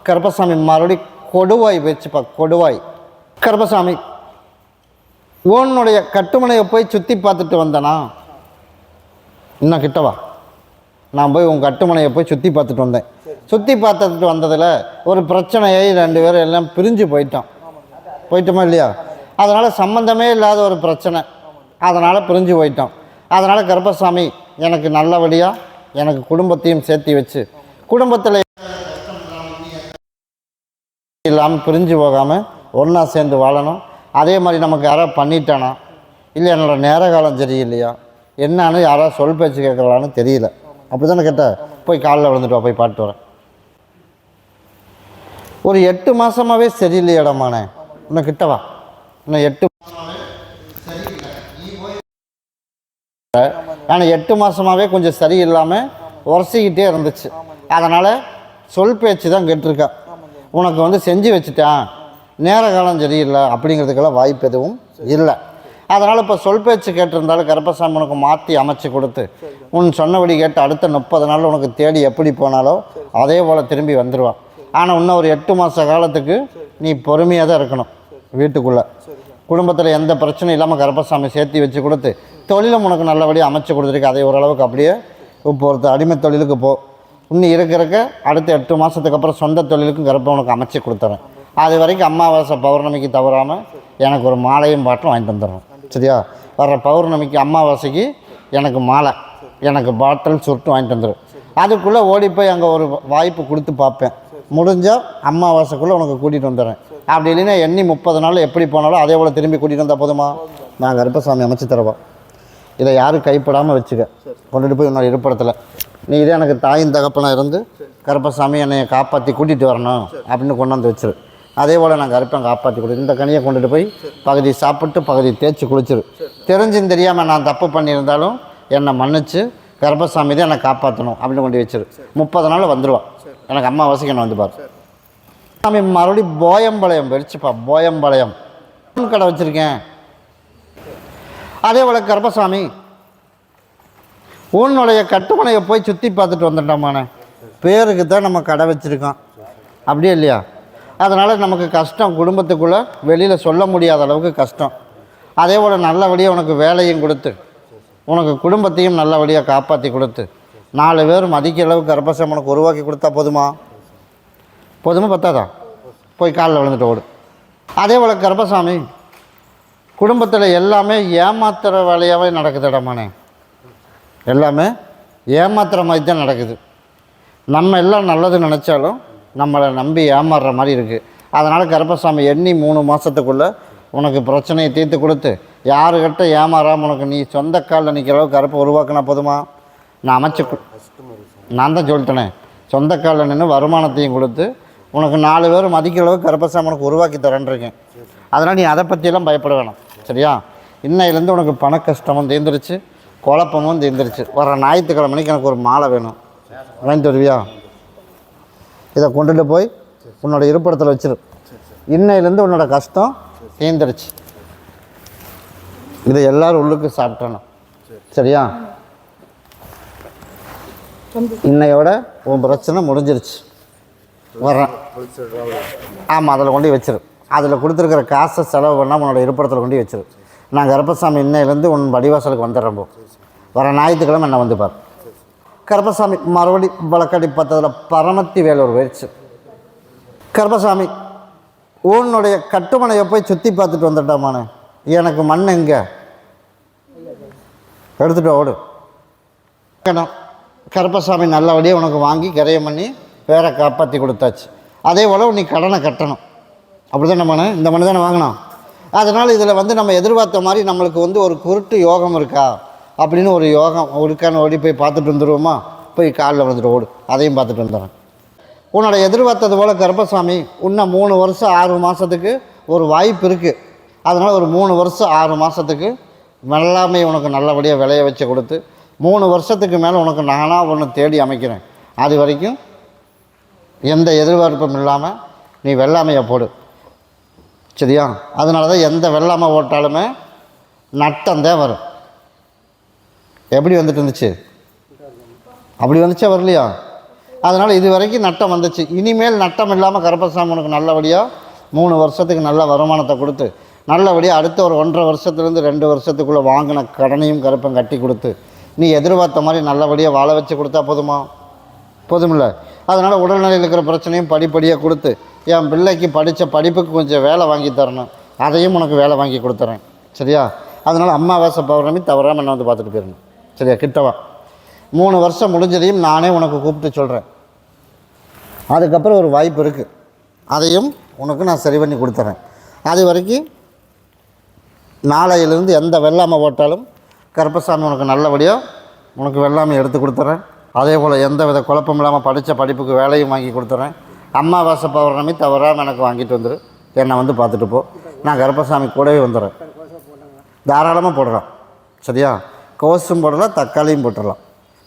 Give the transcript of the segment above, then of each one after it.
கருப்பசாமி மறுபடி கொடுவாய் வச்சுப்பா. கொடுவாய் கருப்பசாமி, உன்னுடைய கட்டுமனையை போய் சுற்றி பார்த்துட்டு வந்தனா? இன்னும் கிட்டவா. நான் போய் உன் கட்டுமனையை போய் சுற்றி பார்த்துட்டு வந்தேன். சுற்றி பார்த்துட்டு வந்ததில் ஒரு பிரச்சனையை 2 பேரும் எல்லாம் பிரிஞ்சு போயிட்டோமா இல்லையா? அதனால் சம்மந்தமே இல்லாத ஒரு பிரச்சனை, அதனால் பிரிஞ்சு போயிட்டோம். அதனால் கருப்பசாமி, எனக்கு நல்லபடியாக எனக்கு குடும்பத்தையும் சேர்த்து வச்சு, குடும்பத்தில் இல்லாமல் பிரிஞ்சு போகாமல் ஒன்றா சேர்ந்து வாழணும். அதே மாதிரி நமக்கு யாராவது பண்ணிட்டானா, இல்லை என்னோடய நேர காலம் சரியில்லையா, என்னான்னு யாராவது சொல் பேச்சு கேட்கலான்னு தெரியல. அப்படி தானே கேட்டால் போய் காலில் விழுந்துட்டு போய் பாட்டு வரேன். ஒரு 8 மாதமாகவே சரியில்லையடமானே. இன்னும் கிட்டவா. இன்னும் 8 ஆனால் 8 மாதமாகவே கொஞ்சம் சரியில்லாமல் உரசிக்கிட்டே இருந்துச்சு. அதனால் சொல் பேச்சு தான் கேட்டிருக்கா. உனக்கு செஞ்சு வச்சுட்டான், நேர காலம் சரியில்லை அப்படிங்கிறதுக்கெல்லாம் வாய்ப்பு எதுவும் இல்லை. அதனால் இப்போ சொல் பேச்சு கேட்டிருந்தாலும் கருப்பசாமி உனக்கு மாற்றி அமைச்சு கொடுத்து, உன் சொன்னபடி கேட்டு அடுத்த 30 நாள் உனக்கு தேடி எப்படி போனாலோ அதே போல் திரும்பி வந்துடுவான். ஆனால் இன்னும் ஒரு 8 மாத காலத்துக்கு நீ பொறுமையாக தான் இருக்கணும். வீட்டுக்குள்ளே குடும்பத்தில் எந்த பிரச்சனையும் இல்லாமல் கருப்பசாமி சேர்த்து வச்சு கொடுத்து, தொழிலும் உனக்கு நல்லபடியாக அமைச்சு கொடுத்துருக்கு. அதை ஓரளவுக்கு அப்படியே இப்போ ஒருத்தர் அடிமை தொழிலுக்கு போ. இன்னும் இருக்க அடுத்த 8 மாதத்துக்கு அப்புறம் சொந்த தொழிலுக்கும் கருப்பை உனக்கு அமைச்சு கொடுத்துறேன். அது வரைக்கும் அமாவாசை பௌர்ணமிக்கு தவறாமல் எனக்கு ஒரு மாலையும் பாட்டும் வாங்கிட்டு வந்துடுறோம். சரியா? வர்ற பௌர்ணமிக்கு அமாவாசைக்கு எனக்கு மாலை, எனக்கு பாட்டில் சுருட்டும் வாங்கிட்டு வந்துடும். அதுக்குள்ளே ஓடி போய் அங்கே ஒரு வாய்ப்பு கொடுத்து பார்ப்பேன். முடிஞ்சால் அமாவாசைக்குள்ளே உனக்கு கூட்டிகிட்டு வந்துடுறேன். அப்படி இல்லைன்னா எண்ணி 30 நாள் எப்படி போனாலும் அதே போல் திரும்பி கூட்டிகிட்டு வந்தால் போதுமா? நான் கருப்பசாமி அமைச்சு தருவோம். இதை யாரும் கைப்படாமல் வச்சுக்க. கொண்டுட்டு போய் இன்னொரு இருப்பிடத்தில் நீ இதே எனக்கு தாயின் தகப்பனாக இருந்து கருப்பசாமி என்னை காப்பாற்றி கூட்டிகிட்டு வரணும் அப்படின்னு கொண்டு வந்து வச்சிரு. அதே போல் நான் கருப்பேன் காப்பாற்றி கொடு. இந்த கனியை கொண்டுட்டு போய் பகுதி சாப்பிட்டு பகுதி தேய்ச்சி குளிச்சிரு. தெரிஞ்சும் தெரியாமல் நான் தப்பு பண்ணியிருந்தாலும் என்னை மன்னிச்சு கருப்பசாமி தான் என்னை காப்பாற்றணும் அப்படின்னு கொண்டு வச்சிரு. 30 நாள் வந்துடுவான். எனக்கு அம்மாவாசைக்கு என்ன வந்து பார். சாமி மறுபடியும் போயம்பாளையம் வெடிச்சுப்பா. போயம்பாளையம் கடை வச்சுருக்கேன். அதே போல் கருப்பசாமி, உன்னுடைய கட்டுமனையை போய் சுற்றி பார்த்துட்டு வந்துட்டோமானே. பேருக்கு தான் நம்ம கடை வச்சுருக்கோம், அப்படியே இல்லையா? அதனால் நமக்கு கஷ்டம், குடும்பத்துக்குள்ளே வெளியில் சொல்ல முடியாத அளவுக்கு கஷ்டம். அதே போல் நல்லபடியாக உனக்கு வேலையும் கொடுத்து, உனக்கு குடும்பத்தையும் நல்லபடியாக காப்பாற்றி கொடுத்து, 4 பேர் மதிக்கிற அளவுக்கு கருப்பசாமி உனக்கு உருவாக்கி கொடுத்தா போதுமா? பத்தாதா? போய் காலில் விழுந்துட்டு ஓடு. அதே போல் கருப்பசாமி, குடும்பத்தில் எல்லாமே ஏமாத்துகிற வேலையாகவே நடக்குதுடமானே. எல்லாமே ஏமாத்துகிற மாதிரி தான் நடக்குது. நம்ம எல்லாம் நல்லது நினச்சாலும் நம்மளை நம்பி ஏமாறுற மாதிரி இருக்குது. அதனால் கருப்பசாமி எண்ணி 3 மாதத்துக்குள்ளே உனக்கு பிரச்சனையை தீர்த்து கொடுத்து, யாருக்கிட்ட ஏமாறாமல் உனக்கு நீ சொந்த காலில் நிற்கிற அளவுக்கு கருப்பை உருவாக்கினா போதுமா? நான் தான் சொல்லிட்டேனே, சொந்த காலில் நின்று வருமானத்தையும் கொடுத்து உனக்கு 4 பேர் மதிக்கிற அளவுக்கு கருப்பசாமி உனக்கு உருவாக்கி தரேன்ருக்கேன். அதனால் நீ அதை பற்றியெல்லாம் பயப்பட வேணாம். சரியா? இன்னையிலேருந்து உனக்கு பண கஷ்டமும் தீர்ந்துருச்சு, குழப்பமும் தீர்ந்துருச்சு. வர ஞாயிற்றுக்கிழமைக்கு எனக்கு ஒரு மாலை வேணும், வாங்கிட்டு வருவியா? இதை கொண்டுட்டு போய் உன்னோட இருப்பிடத்தில் வச்சிரு. இன்னையிலேருந்து உன்னோட கஷ்டம் தீர்ந்துருச்சு. இதை எல்லோரும் உள்ளுக்கு சாப்பிட்டணும். சரியா? இன்னையோட உன் பிரச்சனை முடிஞ்சிருச்சு. வர்றேன். ஆமாம், அதில் கொண்டு வச்சிரு. அதில் கொடுத்துருக்கிற காசை செலவு பண்ணால் உன்னோட இருப்பிடத்தில் கொண்டு வச்சிரு. நான் கருப்பசாமி இன்னையிலேருந்து உன் வடிவாசலுக்கு வந்துடுறேன். வர ஞாயிற்றுக்கிழமை என்ன வந்து பார். கருப்பசாமி மறுபடி வழக்கடி பார்த்ததில் பரமத்தி வேலூர் போயிடுச்சு. கருப்பசாமி, உன்னுடைய கட்டுமனையை போய் சுற்றி பார்த்துட்டு வந்துட்டாமானே. எனக்கு மண் எங்கே எடுத்துகிட்டு ஓடு. கருப்பசாமி நல்லபடியாக உனக்கு வாங்கி கரையம் பண்ணி வேற காப்பாற்றி கொடுத்தாச்சு. அதே போல் நீ கடனை கட்டணும். அப்படி தான் நம்ம இந்த மணி தானே வாங்கினோம். அதனால் இதில் நம்ம எதிர்பார்த்த மாதிரி நம்மளுக்கு ஒரு குருட்டு யோகம் இருக்கா அப்படின்னு ஒரு யோகம் இருக்கான்னு ஓடி போய் பார்த்துட்டு வந்துடுவோமா? போய் காலில் வந்துட்டு ஓடு, அதையும் பார்த்துட்டு வந்துடுறேன். உன்னோட எதிர்பார்த்தது போல் கருப்பசாமி இன்னும் 3 வருஷம் 6 மாதத்துக்கு ஒரு வாய்ப்பு இருக்குது. அதனால் ஒரு 3 வருஷம் 6 மாதத்துக்கு எல்லாமே உனக்கு நல்லபடியாக விளைய வச்சு கொடுத்து 3 வருஷத்துக்கு மேலே உனக்கு நானாக ஒன்று தேடி அமைக்கிறேன். அது வரைக்கும் எந்த எதிர்பார்ப்பும் இல்லாமல் நீ வெள்ளாமையை போடு. சரியா? அதனால தான் எந்த வெள்ளாமை ஓட்டாலுமே நட்டம்தான் வரும். எப்படி வந்துட்டு இருந்துச்சு? அப்படி வந்துச்சா வரலையா? அதனால் இது வரைக்கும் நட்டம் வந்துச்சு. இனிமேல் நட்டம் இல்லாமல் கருப்பசாமி உனக்கு நல்லபடியாக 3 வருஷத்துக்கு நல்ல வருமானத்தை கொடுத்து நல்லபடியாக அடுத்த ஒரு 1.5 வருஷத்துலேருந்து 2 வருஷத்துக்குள்ளே வாங்கின கடனையும் கருப்பன் கட்டி கொடுத்து நீ எதிர்பார்த்த மாதிரி நல்லபடியாக வாழ வச்சு கொடுத்தா போதுமா? போதுமில்ல. அதனால் உடல்நிலையில் இருக்கிற பிரச்சனையும் படிப்படியாக கொடுத்து என் பிள்ளைக்கு படித்த படிப்புக்கு கொஞ்சம் வேலை வாங்கி தரணும், அதையும் உனக்கு வேலை வாங்கி கொடுத்துறேன். சரியா? அதனால் அமாவாசை பௌர்ணமி தவறாமல் என்னை வந்து பார்த்துட்டு போயிடணும். சரியா? கிட்டவா 3 வருஷம் முடிஞ்சதையும் நானே உனக்கு கூப்பிட்டு சொல்கிறேன். அதுக்கப்புறம் ஒரு வாய்ப்பு இருக்குது, அதையும் உனக்கு நான் சரி பண்ணி கொடுத்துறேன். அது வரைக்கும் நாளையிலிருந்து எந்த வெள்ளாமை போட்டாலும் கருப்பசாமி உனக்கு நல்லபடியாக உனக்கு வெள்ளாமை எடுத்து கொடுத்துட்றேன். அதே போல் எந்த வித குழப்பம் இல்லாமல் படித்த படிப்புக்கு வேலையும் வாங்கி கொடுத்துட்றேன். அமாவாசை பௌர்ணமி தவறாமல் எனக்கு வாங்கிட்டு வந்துடு, என்னை வந்து பார்த்துட்டு போ. நான் கருப்பசாமி கூடவே வந்துடுறேன். தாராளமாக போடலாம். சரியா? கோஸும் போடலாம், தக்காளியும் போட்டுடலாம்.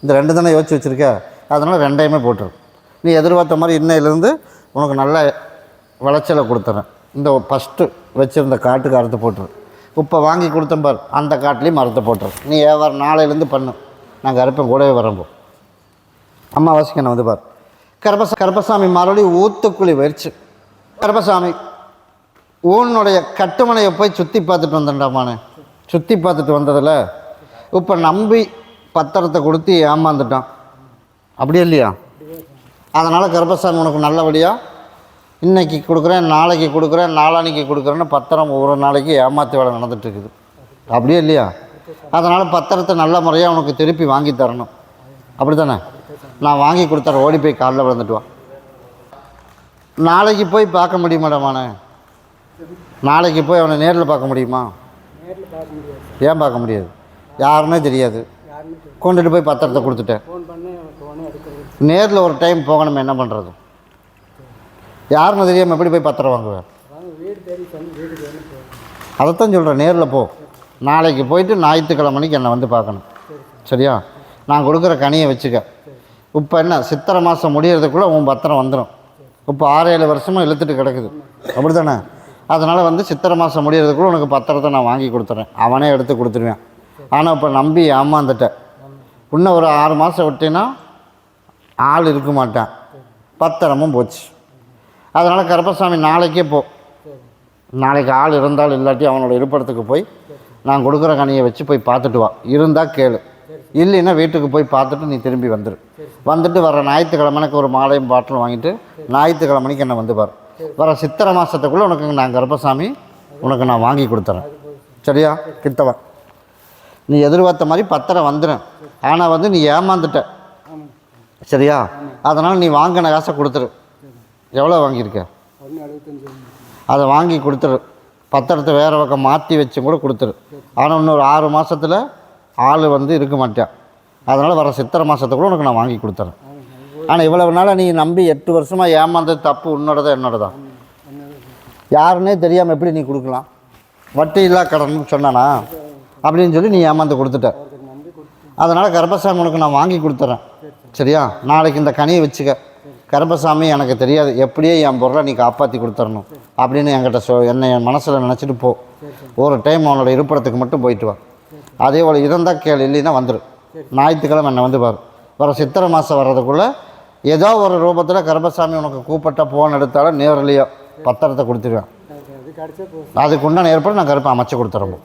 இந்த 2 தானே யோசிச்சு வச்சுருக்க, அதனால் 2யுமே போட்டுரு. நீ எதிர்பார்த்த மாதிரி இன்னையிலேருந்து உனக்கு நல்ல விளைச்சலை கொடுத்துட்றேன். இந்த ஃபஸ்ட்டு வச்சுருந்த காட்டுக்கு அறுத்து போட்டுரு. இப்போ வாங்கி கொடுத்தேன் பார், அந்த காட்டிலையும் மரத்தை போட்டுரு. நீ வியாபாரம் நாளையிலேருந்து பண்ணு, நான் கருப்பன் கூடவே வரம்போ. அம்மாவாசைக்கு என்ன வந்து பார். கருப்பசாமி மறுபடியும் ஊத்துக்குழி வச்சு கருப்பசாமி ஊனுடைய கட்டுமனையை போய் சுற்றி பார்த்துட்டு வந்தேன்டாமானே. சுற்றி பார்த்துட்டு வந்ததில் இப்போ நம்பி பத்திரத்தை கொடுத்து ஏமாந்துட்டான், அப்படியே இல்லையா? அதனால் கருப்பசாமி உனக்கு நல்லபடியாக இன்றைக்கி கொடுக்குறேன், நாளைக்கு கொடுக்குறேன், நாளான்னைக்கு கொடுக்குறேன்னு பத்திரம் ஒரு நாளைக்கு ஏமாற்றி வேலை நடந்துகிட்ருக்குது, அப்படியே இல்லையா? அதனால் பத்திரத்தை நல்ல முறையாக உனக்கு திருப்பி வாங்கி தரணும், அப்படி தானே? நான் வாங்கி கொடுத்தறேன், ஓடி போய் காலில் விழுந்துட்டு வா. நாளைக்கு போய் பார்க்க முடியுமாடாமாண்ணே? நாளைக்கு போய் அவனை நேரில் பார்க்க முடியுமா? ஏன் பார்க்க முடியாது? யாருன்னே தெரியாது, கொண்டுட்டு போய் பத்திரத்தை கொடுத்துட்டேன். நேரில் ஒரு டைம் போகணும், என்ன பண்ணுறது? யாருன்னு தெரியாமல் எப்படி போய் பத்திரம் வாங்குவேன்? அதைத்தான் சொல்கிறேன், நேரில் போ. நாளைக்கு போயிட்டு ஞாயிற்றுக்கிழமைக்கு என்னை வந்து பார்க்கணும். சரியா? நான் கொடுக்குற கனியை வச்சுக்க. இப்போ என்ன சித்திரை மாதம் முடியறதுக்குள்ளே உன் பத்திரம் வந்துடும். இப்போ 6-7 வருஷமாக இழுத்துட்டு கிடக்குது, அப்படி தானே? அதனால் வந்து சித்திரை மாதம் முடியறதுக்குள்ளே உனக்கு பத்திரத்தை நான் வாங்கி கொடுத்துட்றேன், அவனே எடுத்து கொடுத்துருவேன். ஆனால் இப்போ நம்பி ஏமாந்துட்டேன். இன்னும் ஒரு 6 மாதம் விட்டேன்னா ஆள் இருக்க மாட்டேன், பத்திரமும் போச்சு. அதனால் கருப்பசாமி நாளைக்கே போ. நாளைக்கு ஆள் இருந்தாலும் இல்லாட்டி அவனோட இருப்பிடத்துக்கு போய் நான் கொடுக்குற கனியை வச்சு போய் பார்த்துட்டு வா. இருந்தால் கேளு, இல்லைன்னா வீட்டுக்கு போய் பார்த்துட்டு நீ திரும்பி வந்துடு. வந்துட்டு வர ஞாயிற்றுக்கிழமைக்கு ஒரு மாலையும் பாட்டிலும் வாங்கிட்டு ஞாயிற்றுக்கிழமைக்கு என்னை வந்து பார். வர சித்திரை மாதத்துக்குள்ளே உனக்கு நான் கருப்பசாமி உனக்கு நான் வாங்கி கொடுத்துறேன். சரியா? கிட்டவா. நீ எதிர்பார்த்த மாதிரி பத்திரம் வந்துடும், ஆனால் வந்து நீ ஏமாந்துட்ட. சரியா? அதனால் நீ வாங்கின காசை கொடுத்துரு. எவ்வளோ வாங்கியிருக்க? அதை வாங்கி கொடுத்துரு. பத்திரத்தை வேறு பக்கம் மாற்றி வச்சும் கூட கொடுத்துரு. ஆனால் இன்னொரு 6 மாதத்தில் ஆள் வந்து இருக்க மாட்டேன். அதனால் வர சித்திரை மாதத்துக்குள்ள உனக்கு நான் வாங்கி கொடுத்துறேன். ஆனால் இவ்வளவு நாளாக நீ நம்பி 8 வருஷமாக ஏமாந்தது தப்பு உன்னோடதா என்னோடதா? யாருன்னே தெரியாமல் எப்படி நீ கொடுக்கலாம்? வட்டி இல்லா கடன் சொன்னானா அப்படின்னு சொல்லி நீ ஏமாந்து கொடுத்துட்ட. அதனால் கருப்பசாமி உனக்கு நான் வாங்கி கொடுத்துட்றேன். சரியா? நாளைக்கு இந்த கனியை வச்சுக்க. கருப்பசாமி எனக்கு தெரியாது, எப்படியே என் பொருளை நீ காப்பாற்றி கொடுத்துடணும் அப்படின்னு என்கிட்ட என்னை என் மனசில் நினச்சிட்டு போ. ஒரு டைம் அவனோட இருப்பிடத்துக்கு மட்டும் போயிட்டு வா. அதே போல் இருந்தால் கேள், இல்லைன்னா வந்துடு. ஞாயிற்றுக்கிழமை என்னை வந்து பாரு. வர சித்திரை மாதம் வர்றதுக்குள்ளே ஏதோ ஒரு ரூபத்தில் கருப்பசாமி உனக்கு கூப்பிட்ட ஃபோன் எடுத்தாலும் நேரிலேயோ பத்திரத்தை கொடுத்துருவேன். அதுக்கு உண்டான ஏற்பாடு நான் கருப்பை அமைச்சு கொடுத்துறோம்.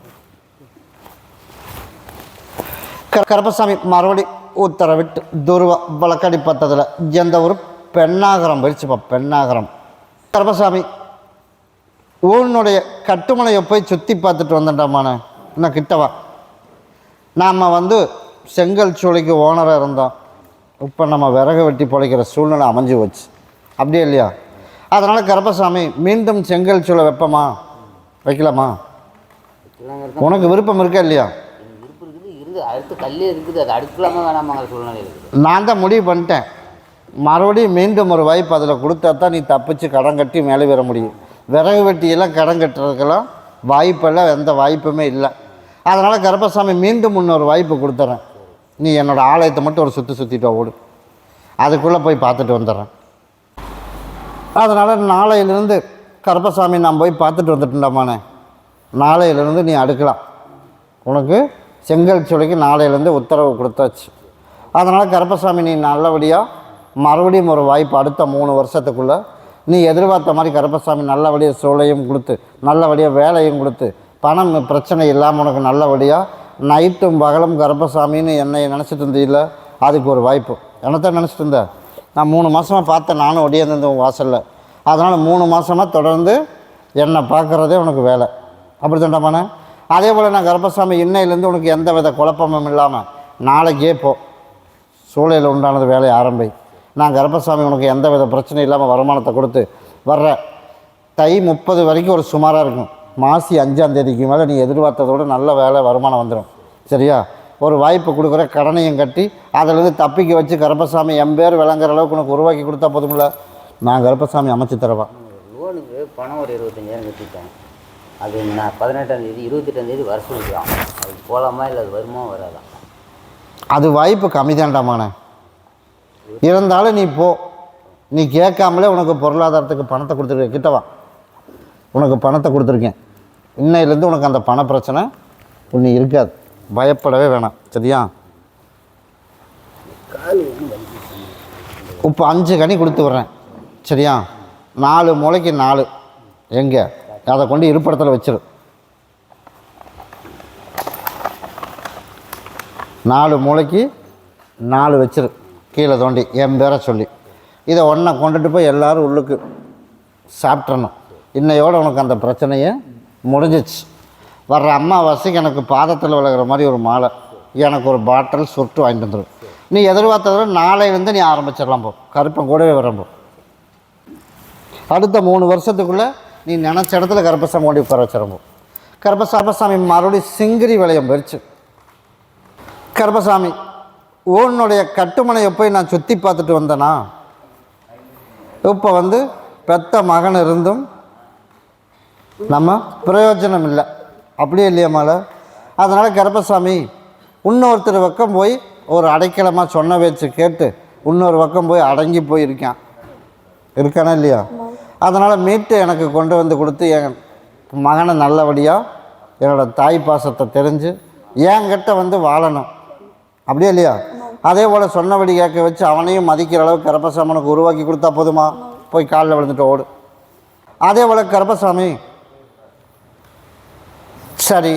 கருப்பசாமி மறுபடி உத்தரவிட்டு துருவா வழக்கடி பத்ததில் எந்த ஒரு பெண்ணாகரம் போயிடுச்சுப்பா. பெண்ணாகரம் கருப்பசாமி உன்னுடைய கட்டுமனையை போய் சுற்றி பார்த்துட்டு வந்துட்டாமானே. இன்னும் கிட்டவா. நாம் வந்து செங்கல் சூளைக்கு ஓனராக இருந்தோம், இப்போ நம்ம விறகு வெட்டி பிழைக்கிற சூழ்நிலை அமைஞ்சு வச்சு, அப்படியே இல்லையா? அதனால் கருப்பசாமி மீண்டும் செங்கல் சூளை வைப்போமா, வைக்கலாமா? உனக்கு விருப்பம் இருக்கா இல்லையா? அடுத்து கல்லே இருக்குது, அது அடுக்கலாமா வேணாமாங்கிற சூழ்நிலை இருக்குது. நான் தான் முடிவு பண்ணிட்டேன், மறுபடியும் மீண்டும் ஒரு வாய்ப்பு அதில் கொடுத்தா தான் நீ தப்பிச்சு கடன் கட்டி மேலே வர முடியும். விறகு வெட்டியெல்லாம் கடன் கட்டுறதுக்கெல்லாம் வாய்ப்பெல்லாம் எந்த வாய்ப்புமே இல்லை. அதனால் கருப்பசாமி மீண்டும் இன்னொரு வாய்ப்பு கொடுத்துட்றேன். நீ என்னோடய ஆலயத்தை மட்டும் ஒரு சுற்றிட்டு ஓடு, அதுக்குள்ளே போய் பார்த்துட்டு வந்துடுறேன். அதனால் நாளையிலேருந்து கருப்பசாமி நான் போய் பார்த்துட்டு வந்துட்டேன்டாமானே. நாளையிலேருந்து நீ அடுக்கலாம். உனக்கு செங்கல் சூளைக்கு நாளையிலேருந்து உத்தரவு கொடுத்தாச்சு. அதனால் கருப்பசாமி நீ நல்லபடியாக மறுபடியும் ஒரு வாய்ப்பு அடுத்த 3 வருஷத்துக்குள்ளே நீ எதிர்பார்த்த மாதிரி கருப்பசாமி நல்லபடியாக சூளையும் கொடுத்து நல்லபடியாக வேலையும் கொடுத்து பணம் பிரச்சனை இல்லாமல் உனக்கு நல்லபடியாக நைட்டும் பகலும் கருப்பசாமின்னு என்னை நினச்சிட்டு இருந்தீல்ல, அதுக்கு ஒரு வாய்ப்பு. என்னத்தான் நினச்சிட்டு இருந்தேன் நான் 3 மாதமாக பார்த்தேன், நானும் ஒடியாந்திருந்தேன் உன் வாசலில். அதனால் 3 மாதமாக தொடர்ந்து என்னை பார்க்குறதே உனக்கு வேலை. அப்படி தாண்டாமாண்ணே? அதே போல் நான் கருப்பசாமி இன்னையிலேருந்து உனக்கு எந்த வித குழப்பமும் இல்லாமல் நாளைக்கே போ, சூளையில் உண்டானது வேலையை ஆரம்பி. நான் கருப்பசாமி உனக்கு எந்த வித பிரச்சனையும் இல்லாமல் வருமானத்தை கொடுத்து வர்ற தை 30 வரைக்கும் ஒரு சுமாராக இருக்கும். மாசி 5ஆம் தேதிக்கு மேலே நீ எதிர்பார்த்ததோடு நல்ல வேலை வருமானம் வந்துடும். சரியா? ஒரு வாய்ப்பு கொடுக்குற, கடனையும் கட்டி அதிலேருந்து தப்பிக்க வச்சு கருப்பசாமி என் பேர் விளங்குற அளவுக்கு உனக்கு உருவாக்கி கொடுத்தா போதுமில்ல, நான் கருப்பசாமி அமைச்சு தரவா. லோனுக்கு பணம் ஒரு 25,000 கட்டிட்டேன். அது நான் 18ஆம் தேதி 28ஆம் தேதி வர சொல்லிக்கலாம். அது போகலாமா இல்லை அது வருமா வராதா? அது வாய்ப்பு கம்மி தாண்டாமாண்ணே. இருந்தாலும் நீ போ, நீ கேட்காமலே உனக்கு பொருளாதாரத்துக்கு பணத்தை கொடுத்துருக்கேன். கிட்டவா, உனக்கு பணத்தை கொடுத்துருக்கேன். இன்னையிலேருந்து உனக்கு அந்த பண பிரச்சனை ஒன்று இருக்காது, பயப்படவே வேணாம். சரியா? இப்போ 5 கனி கொடுத்து விட்றேன். சரியா? 4 மூளைக்கு 4 எங்கே அதை கொண்டு இருப்பிடத்தில் வச்சிரு. 4 மூளைக்கு 4 வச்சிரு, கீழே தோண்டி என் பேரை சொல்லி. இதை ஒன்றை கொண்டுட்டு போய் எல்லோரும் உள்ளுக்கு சாப்பிட்றணும். இன்னையோடு உனக்கு அந்த பிரச்சனையை முடிஞ்சிச்சு. வர்ற அம்மாவாசைக்கு எனக்கு பாதத்தில் விழுகிற மாதிரி ஒரு மாலை, எனக்கு ஒரு பாட்டில் சுருட்டு வாங்கிட்டு வந்துடும். நீ எதிர்பார்த்ததோட நாளையிலேருந்து நீ ஆரம்பிச்சிடலாம். போ, கருப்பன் கூடவே வரம்போ. அடுத்த 3 வருஷத்துக்குள்ளே நீ நினச்ச இடத்துல கருப்பசாமி ஓடி உட்கார வச்சிடம்போ. கருப்பசாமி மறுபடியும் சிங்கிரி விளையம் போயிடுச்சு. கருப்பசாமி உன்னுடைய கட்டுமனையை போய் நான் சுற்றி பார்த்துட்டு வந்தேனா, இப்போ பெத்த மகன் இருந்தும் நம்ம பிரயோஜனம் இல்லை. அப்படியே இல்லையாமால? அதனால் கருப்பசாமி இன்னொருத்தர் பக்கம் போய் ஒரு அடைக்கலமாக சொன்ன பேச்சு கேட்டு இன்னொரு பக்கம் போய் அடங்கி போயிருக்கான். இருக்கானா இல்லையா? அதனால் மீட்டு எனக்கு கொண்டு வந்து கொடுத்து என் மகனை நல்லபடியாக என்னோடய தாய் பாசத்தை தெரிஞ்சு என்கிட்ட வாழணும். அப்படியே இல்லையா? அதே போல் சொன்னபடி கேட்க வச்சு அவனையும் மதிக்கிற அளவுக்கு கருப்பசாமனுக்கு உருவாக்கி கொடுத்தா போதுமா? போய் காலில் விழுந்துட்டு ஓடு. அதே போல் கருப்பசாமி சரி,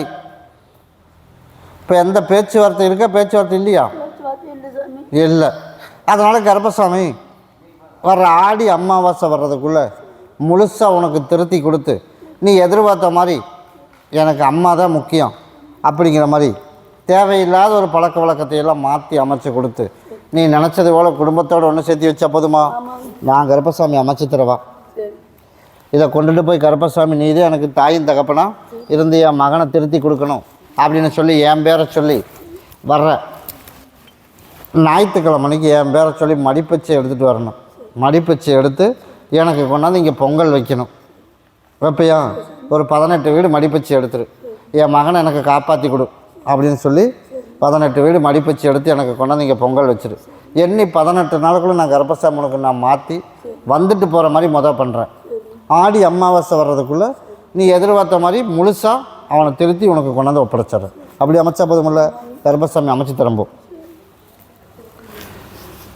இப்போ எந்த பேச்சுவார்த்தை இருக்கா? பேச்சுவார்த்தை இல்லையா? இல்லை. அதனால் கருப்பசாமி வர்ற ஆடி அமாவாசை வர்றதுக்குள்ளே முழுசாக உனக்கு திருத்தி கொடுத்து நீ எதிர்பார்த்த மாதிரி எனக்கு அம்மா தான் முக்கியம் அப்படிங்கிற மாதிரி தேவையில்லாத ஒரு பழக்க வழக்கத்தையெல்லாம் மாற்றி அமைச்சு கொடுத்து நீ நினச்சது போல் குடும்பத்தோடு ஒன்று சேர்த்து வச்சா போதுமா? நான் கருப்பசாமி அமைச்சு தரவா. இதை கொண்டுட்டு போய் கருப்பசாமி நீ தான் எனக்கு தாயின் தகப்பனா இருந்து என் மகனை திருத்தி கொடுக்கணும் அப்படின்னு சொல்லி என் பேரை சொல்லி வர்ற ஞாயிற்றுக்கிழமைக்கு என் பேரை சொல்லி மடிப்பச்சை எடுத்துகிட்டு வரணும். மடிப்பச்சை எடுத்து எனக்கு கொண்டாந்து இங்கே பொங்கல் வைக்கணும். வைப்பையா? ஒரு 18 வீடு மடிப்பச்சை எடுத்துரு, என் மகனை எனக்கு காப்பாற்றி கொடு அப்படின்னு சொல்லி 18 வீடு மடிப்பச்சு எடுத்து எனக்கு கொண்டாந்து இங்கே பொங்கல் வச்சிரு. எண்ணி 18 நாளுக்குள்ளே நான் கருப்பசாமனுக்கு நான் மாற்றி வந்துட்டு போகிற மாதிரி பண்ணுறேன். ஆடி அமாவாசை வர்றதுக்குள்ளே நீ எதிர்பார்த்த மாதிரி முழுசாக அவனை திருத்தி உனக்கு கொண்டாந்து ஒப்படைச்சிட்றேன். அப்படி அமைச்சா போதுமில்ல? கருப்பசாமி அமைச்சு தரம்போ.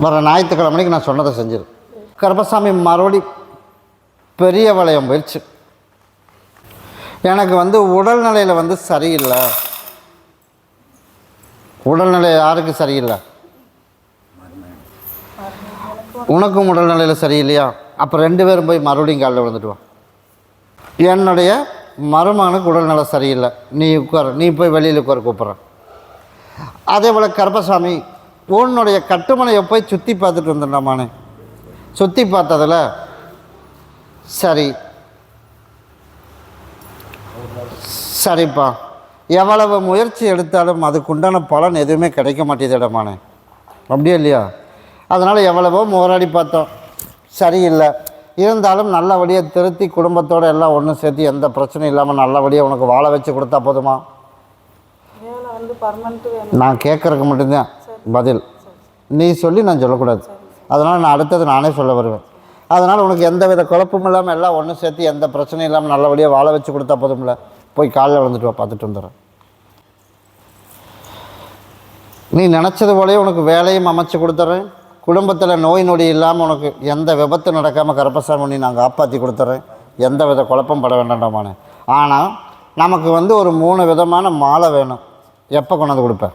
வர ஞாயிற்றுக்கிழமைக்கு நான் சொன்னதை செஞ்சிரு. கருப்பசாமி மறுபடி பெரிய வளையம் போயிடுச்சு. எனக்கு உடல்நிலையில் சரியில்லை. உடல்நிலை யாருக்கு சரியில்லை? உனக்கும் உடல்நிலையில் சரியில்லையா? அப்போ 2 பேரும் போய் மறுபடியும் காலில் விழுந்துட்டு வா. என்னுடைய மருமகனுக்கு உடல்நிலை சரியில்லை, நீ உட்கார், நீ போய் வெளியில் உட்கார கூப்பிட்றேன். அதே போல் கருப்பசாமி உன்னுடைய கட்டுமனையை போய் சுற்றி பார்த்துட்டு வந்துட்டாமானே. சுற்றி பார்த்ததில் சரி சரிப்பா, எவ்வளவு முயற்சி எடுத்தாலும் அதுக்குண்டான பலன் எதுவுமே கிடைக்க மாட்டேதுடமானே. அப்படியே இல்லையா? அதனால் எவ்வளவோ போராடி பார்த்தோம், சரியில்லை. இருந்தாலும் நல்லபடியாக திருத்தி குடும்பத்தோடு எல்லாம் ஒன்று சேர்த்து எந்த பிரச்சனையும் இல்லாமல் நல்லபடியாக உனக்கு வாழ வச்சு கொடுத்தா போதுமா? நான் கேட்குறதுக்கு மட்டும்தான் பதில், நீ சொல்லி நான் சொல்லக்கூடாது. அதனால் நான் அடுத்தது நானே சொல்ல வருவேன். அதனால் உனக்கு எந்த வித குழப்பமும் இல்லாமல் எல்லாம் ஒன்று சேர்த்து எந்த பிரச்சனையும் இல்லாமல் நல்லபடியாக வாழ வச்சு கொடுத்தா போதும்ல. போய் காலில் விழுந்துட்டு வா, பார்த்துட்டு வந்துடுறேன். நீ நினச்சது போலேயே உனக்கு வேலையும் அமைச்சு கொடுத்துட்றேன், குடும்பத்தில் நோய் நொடி இல்லாமல் உனக்கு எந்த விபத்து நடக்காமல் கருப்பசாமி உன்னை நான் காப்பாற்றி கொடுத்துட்றேன், எந்த வித குழப்பம் பட வேண்டாமானே. ஆனால் நமக்கு வந்து ஒரு 3 விதமான மாலை வேணும். எப்போ கொண்டாந்து கொடுப்பேன்?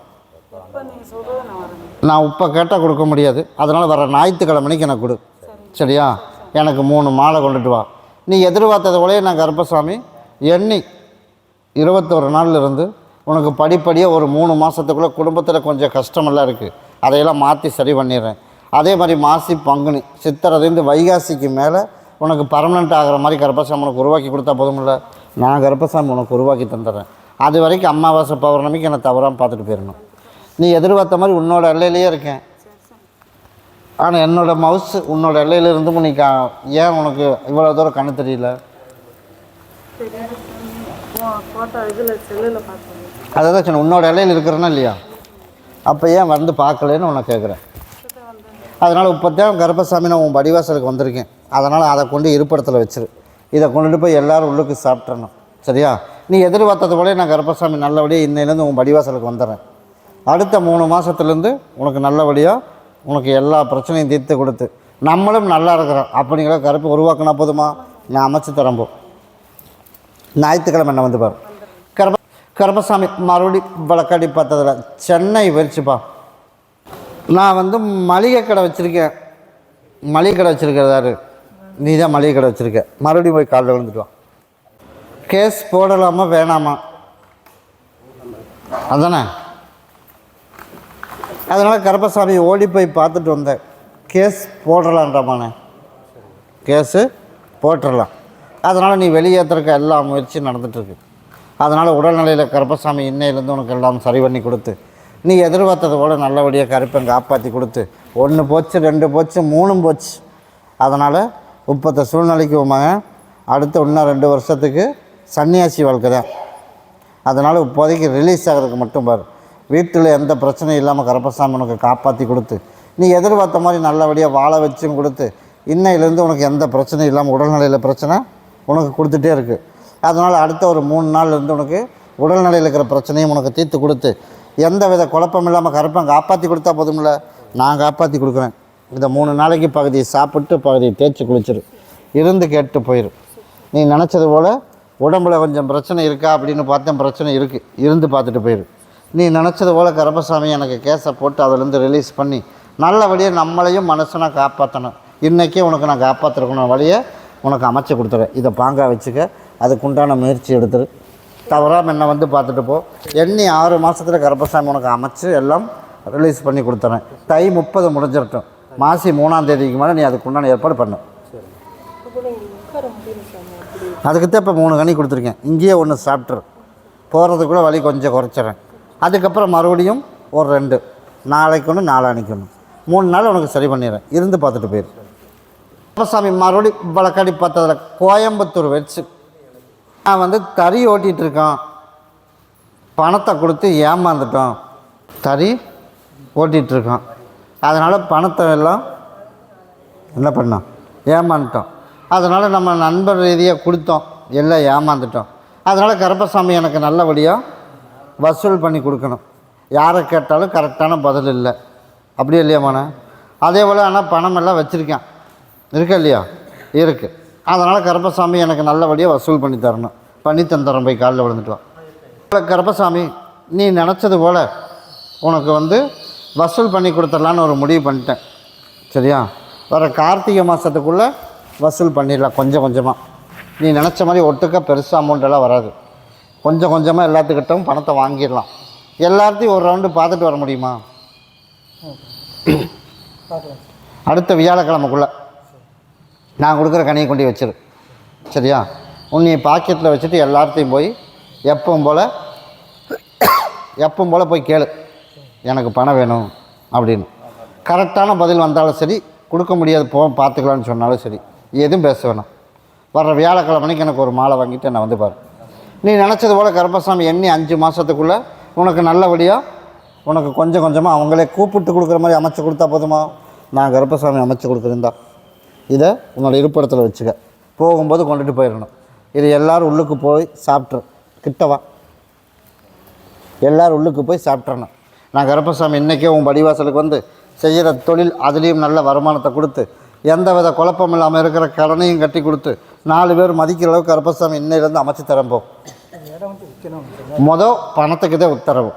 நான் இப்போ கேட்டால் கொடுக்க முடியாது, அதனால் வர ஞாயிற்றுக்கிழமைக்கு எனக்கு கொடு, சரியா? எனக்கு 3 மாலை கொண்டுட்டு வா. நீ எதிர்பார்த்தது போலயே நான் கருப்பசாமி எண்ணி 21 நாள்ல இருந்து உனக்கு படிப்படியாக ஒரு 3 மாதத்துக்குள்ளே குடும்பத்தில் கொஞ்சம் கஷ்டமெல்லாம் இருக்குது, அதையெல்லாம் மாற்றி சரி பண்ணிடுறேன். அதே மாதிரி மாசி பங்குனி சித்திரைலேருந்து வைகாசிக்கு மேலே உனக்கு பர்மனெண்ட் ஆகிற மாதிரி கருப்பசாமி உனக்கு உருவாக்கி கொடுத்தா போதுமில்ல. நான் கருப்பசாமி உனக்கு உருவாக்கி தந்துடுறேன். அது வரைக்கும் அமாவாசை பௌர்ணமிக்கு என்னை தவறாமல் பார்த்துட்டு போயிடணும். நீ எதிர்பார்த்த மாதிரி உன்னோட எல்லையிலேயே இருக்கேன், ஆனால் என்னோடய மவுஸ் உன்னோட எல்லையில் இருந்தும் நீ ஏன் உனக்கு இவ்வளோ தூரம் கண்ணு தெரியல? அதை தான் சொன்னேன், உன்னோட எல்லையில் இருக்கிறேன்னா இல்லையா, அப்போ ஏன் வந்து பார்க்கலன்னு உன்னை கேட்குறேன். அதனால் இப்போத்தான் கருப்பசாமி நான் உன் படிவாசலுக்கு வந்திருக்கேன், அதனால் அதை கொண்டு இருப்பிடத்தில் வச்சிரு. இதை கொண்டுட்டு போய் எல்லோரும் உள்ளுக்கு சாப்பிட்றணும், சரியா? நீ எதிர்பார்த்தது போல நான் கருப்பசாமி நல்லபடியாக இன்னையிலேருந்து உன் படிவாசலுக்கு வந்துடுறேன். அடுத்த 3 மாதத்துலேருந்து உனக்கு நல்லபடியாக உனக்கு எல்லா பிரச்சனையும் தீர்த்து கொடுத்து நம்மளும் நல்லா இருக்கிறோம் அப்படிங்கிற கருப்பு உருவாக்கினா போதுமா? நான் அமைச்சு தரம்போ. ஞாயிற்றுக்கிழமை என்ன வந்து பாரு. கருப்பசாமி மறுபடி வழக்காடி பார்த்ததில் சென்னை வெறிச்சுப்பா. நான் வந்து மளிகை கடை வச்சுருக்கேன். மளிகை கடை வச்சுருக்கிறதாரு நீ தான் மளிகை கடை வச்சுருக்க. மறுபடியும் போய் காலில் விழுந்துட்டு வா. கேஸ் போடலாமா வேணாமா? அதானே? அதனால் கருப்பசாமி ஓடி போய் பார்த்துட்டு வந்தேன். கேஸ் போடலான்றாமாண்ணே, கேஸு போட்டுடலாம். அதனால் நீ வெளியேற்றுறக்க எல்லா முயற்சியும் நடந்துகிட்ருக்கு. அதனால் உடல்நிலையில் கருப்பசாமி இன்னையிலேருந்து உனக்கு எல்லாம் சரி பண்ணி கொடுத்து நீ எதிர்பார்த்தது போல் நல்லபடியாக கருப்பை காப்பாற்றி கொடுத்து 1 போச்சு 2 போச்சு 3 போச்சு. அதனால் இப்போத்த சூழ்நிலைக்கு அடுத்து இன்னும் 2 வருஷத்துக்கு சன்னியாசி வாழ்க்கை தான். அதனால் இப்போதைக்கு ரிலீஸ் ஆகிறதுக்கு மட்டும் பாரு. வீட்டில் எந்த பிரச்சனையும் இல்லாமல் கருப்பசாமி உனக்கு காப்பாற்றி கொடுத்து நீ எதிர்பார்த்த மாதிரி நல்லபடியாக வாழ வச்சும் கொடுத்து இன்னையிலேருந்து உனக்கு எந்த பிரச்சனையும் இல்லாமல் உடல்நிலையில் பிரச்சனை உனக்கு கொடுத்துட்டே இருக்குது. அதனால் அடுத்த ஒரு 3 நாள்லேருந்து உனக்கு உடல்நிலையில் இருக்கிற பிரச்சனையும் உனக்கு தீர்த்து கொடுத்து எந்த வித குழப்பம் இல்லாமல் கருப்பை காப்பாற்றி கொடுத்தா போதுமில்ல. நான் காப்பாற்றி கொடுக்குறேன். இந்த 3 நாளைக்கு பகுதியை சாப்பிட்டு பகுதியை தேய்ச்சி குளிச்சிரு, இருந்து கேட்டு போயிரு. நீ நினச்சது போல் உடம்புல கொஞ்சம் பிரச்சனை இருக்கா அப்படின்னு பார்த்தேன், பிரச்சனை இருக்குது, இருந்து பார்த்துட்டு போயிரு. நீ நினச்சது போல் கருப்பசாமி எனக்கு கேஸை போட்டு அதிலேருந்து ரிலீஸ் பண்ணி நல்லபடியாக நம்மளையும் மனுஷனாக காப்பாற்றணும். இன்றைக்கே உனக்கு நான் காப்பாற்றிருக்கணும் வழியை உனக்கு அமைச்சு கொடுத்துறேன். இதை பாங்காக வச்சுக்க, அதுக்குண்டான முயற்சி எடுத்துரு. தவறாமல் என்னை வந்து பார்த்துட்டு போ. எண்ணி 6 மாதத்தில் கருப்பசாமி உனக்கு அமைச்சு எல்லாம் ரிலீஸ் பண்ணி கொடுத்துறேன். தை 30 முடிஞ்சிடட்டும். மாசி 3ஆம் தேதிக்கு மேலே நீ அதுக்குண்டான ஏற்பாடு பண்ணு. அதுக்குத்தான் இப்போ 3 கனி கொடுத்துருக்கேன். இங்கேயே ஒன்று சாப்பிட்ரு, போகிறதுக்குள்ளே வலி கொஞ்சம் குறைச்சிட்றேன். அதுக்கப்புறம் மறுபடியும் ஒரு 2 நாளைக்கு ஒன்று நாளானிக்கு ஒன்று 3 நாள் உனக்கு சரி பண்ணிடுறேன். இருந்து பார்த்துட்டு போயிரு. கருப்பசாமி மறுபடி வழக்காடி பார்த்ததில் கோயம்புத்தூர் வச்சு நான் வந்து தறி ஓட்டிகிட்டு இருக்கான், பணத்தை கொடுத்து ஏமாந்துட்டோம். தறி ஓட்டிகிட்ருக்கான், அதனால் பணத்தை எல்லாம் என்ன பண்ணோம், ஏமாந்துட்டோம். அதனால் நம்ம நண்பர் ரீதியாக கொடுத்தோம், எல்லாம் ஏமாந்துட்டோம். அதனால் கருப்பசாமி எனக்கு நல்லபடியாக வசூல் பண்ணி கொடுக்கணும். யாரை கேட்டாலும் கரெக்டான பதில் இல்லை, அப்படியே இல்லையாமாண்ணே? அதே போல் ஆனால் பணம் எல்லாம் வச்சுருக்கேன், இருக்கா இல்லையா? இருக்குது. அதனால் கருப்பசாமி எனக்கு நல்லபடியாக வசூல் பண்ணி தரணும். பண்ணி தந்துடுறேன், போய் காலில் விழுந்துட்டு வா. கருப்பசாமி நீ நினச்சது போல் உனக்கு வந்து வசூல் பண்ணி கொடுத்துடலான்னு ஒரு முடிவு பண்ணிட்டேன், சரியா? வர கார்த்திகை மாதத்துக்குள்ளே வசூல் பண்ணிடலாம். கொஞ்சம் கொஞ்சமாக நீ நினச்ச மாதிரி ஒட்டுக்க பெருசாக அமௌண்ட்டெல்லாம் வராது. கொஞ்சம் கொஞ்சமாக எல்லாத்துக்கிட்டும் பணத்தை வாங்கிடலாம். எல்லாத்தையும் ஒரு ரவுண்டு பார்த்துட்டு வர முடியுமா? அடுத்த வியாழக்கிழமைக்குள்ளே நான் கொடுக்குற கனியை கொண்டு வச்சிரு, சரியா? உன்னை பாக்கெட்டில் வச்சுட்டு எல்லாத்தையும் போய் எப்பவும் போல் போய் கேளு, எனக்கு பணம் வேணும் அப்படின்னு. கரெக்டான பதில் வந்தாலும் சரி, கொடுக்க முடியாது பார்த்துக்கலான்னு சொன்னாலும் சரி, எதுவும் பேச வேணாம். வர்ற வியாழக்கிழமைக்கு எனக்கு ஒரு மாலை வாங்கிட்டு என்னை வந்து பாரு. நீ நினச்சது போல் கருப்பசாமி எண்ணி 5 மாதத்துக்குள்ளே உனக்கு நல்லபடியாக உனக்கு கொஞ்சம் கொஞ்சமாக அவங்களே கூப்பிட்டு கொடுக்குற மாதிரி அமைச்சு கொடுத்தா போதுமா? நான் கருப்பசாமி அமைச்சு கொடுக்குறேன்தா. இதை உன்னோட இருப்பிடத்தில் வச்சுக்க, போகும்போது கொண்டுட்டு போயிடணும். இது எல்லோரும் உள்ளுக்கு போய் சாப்பிட்ரு, கிட்டவா எல்லோரும் உள்ளுக்கு போய் சாப்பிட்றணும். நான் கருப்பசாமி இன்றைக்கே உன் படிவாசலுக்கு வந்து செய்கிற தொழில் அதுலேயும் நல்ல வருமானத்தை கொடுத்து எந்த வித குழப்பம் இல்லாமல் இருக்கிற கடனையும் கட்டி கொடுத்து 4 பேர் மதிக்கிற அளவுக்கு கருப்பசாமி இன்னையிலேருந்து அமைச்சு தரப்போம். பணத்துக்கு தான் உத்தரவு.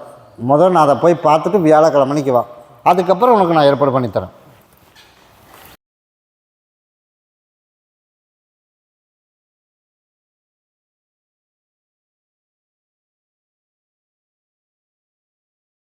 நான் அதை போய் பார்த்துட்டு வியாழக்கிழமைக்கு வா, அதுக்கப்புறம் உனக்கு நான் ஏற்பாடு பண்ணித்தரேன்.